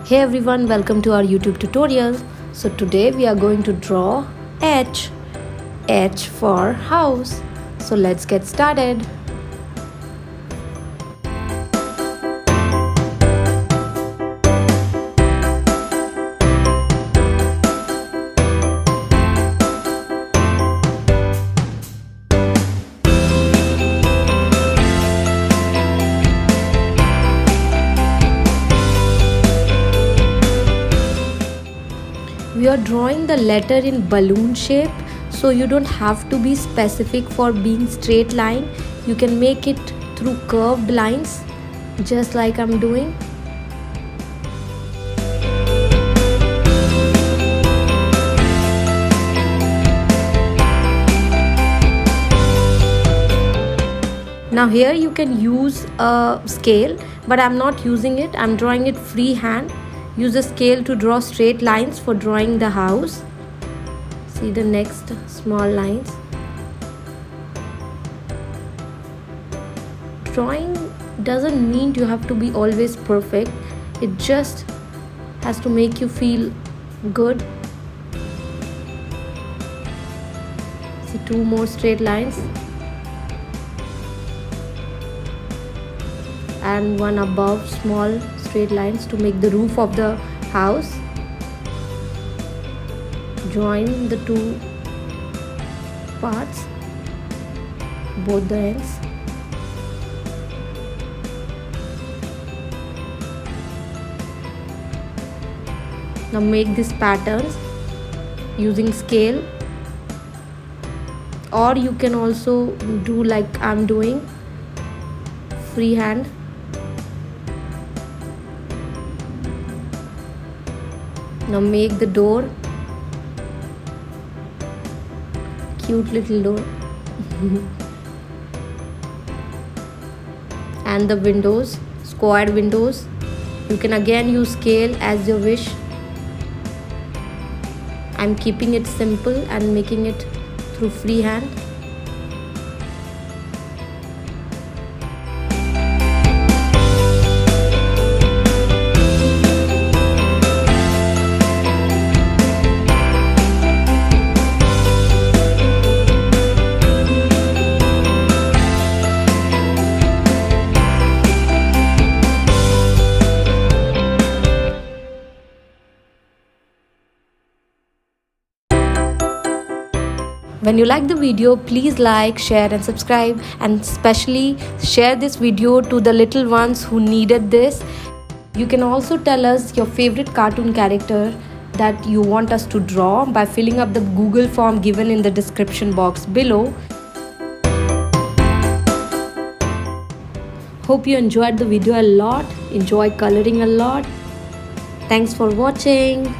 Hey everyone, welcome to our YouTube tutorial. So today we are going to draw H for house. So let's get started. We are drawing the letter in balloon shape, so you don't have to be specific for being straight line. You can make it through curved lines, just like I'm doing. Now here you can use a scale, but I'm not using it. I'm drawing it freehand. Use a scale to draw straight lines for drawing the house. See the next small lines. Drawing doesn't mean you have to be always perfect. It just has to make you feel good. See two more straight lines. And one above small straight lines to make the roof of the house. Join the two parts, both the ends. Now make these patterns using scale, or you can also do like I'm doing, freehand. Now make the door, cute little door, and the windows, squared windows. You can again use scale as you wish. I'm keeping it simple and making it through freehand. When you like the video, please like, share and subscribe, and especially share this video to the little ones who needed this. You can also tell us your favorite cartoon character that you want us to draw by filling up the Google form given in the description box below. Hope you enjoyed the video a lot, enjoy coloring a lot. Thanks for watching.